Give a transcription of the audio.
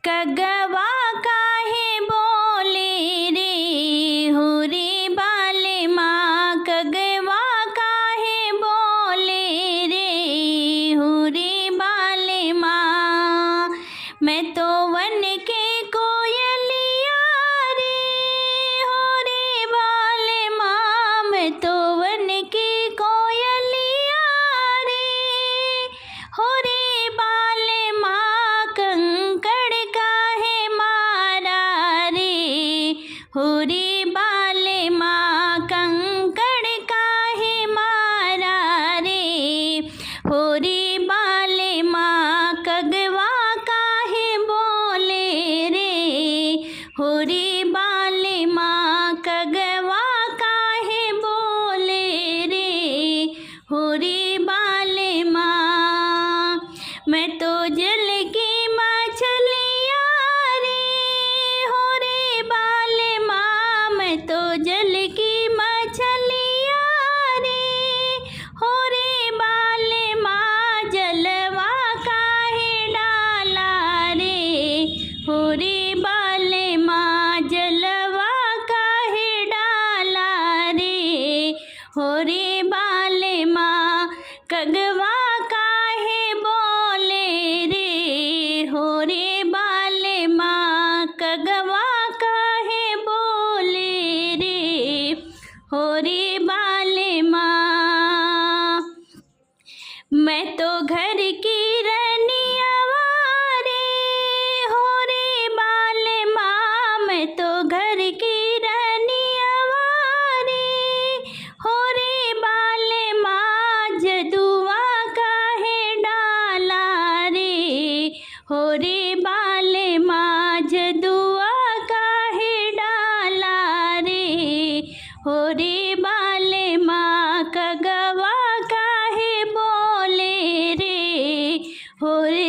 कगवा काहे बोले रे हो रे बाले माँ, कगवा काहे बोले रे हो रे बाले माँ। मैं तो वन के कोयलिया रे हो रे बाले माँ, मैं तो वन की कोयलिया रे हो रे बाले माँ। कंकड़ काहे मारा रे हो रे बाले माँ, कंकड़ काहे मारा रे हो रे बाले माँ। कगवा काहे बोले रे हो रे बाले माँ, कगवा काहे बोले रे हो रे बाले माँ। मैं तो जल की मछलिया रे हो रे बाले माँ, मैं तो जल की मछलिया रे हो रे बाले माँ। जलवा काहे डाला रे हो रे बाले माँ, जलवा काहे डाला रे हो रे बाले माँ। कगवा काहे बोले रे हो रे बाले माँ, कगवा काहे बोले रे हो रे बाले माँ। मैं तो घर की रनियावा रे हो रे बाले माँ, मैं तो घर की रनियावा रे हो रे बाले माँ। जदुआ काहे डाला रे हो रे बाले माँ, जदुआ काहे डाला रे हो रे बाले माँ। कगवा काहे बोले रे हो रे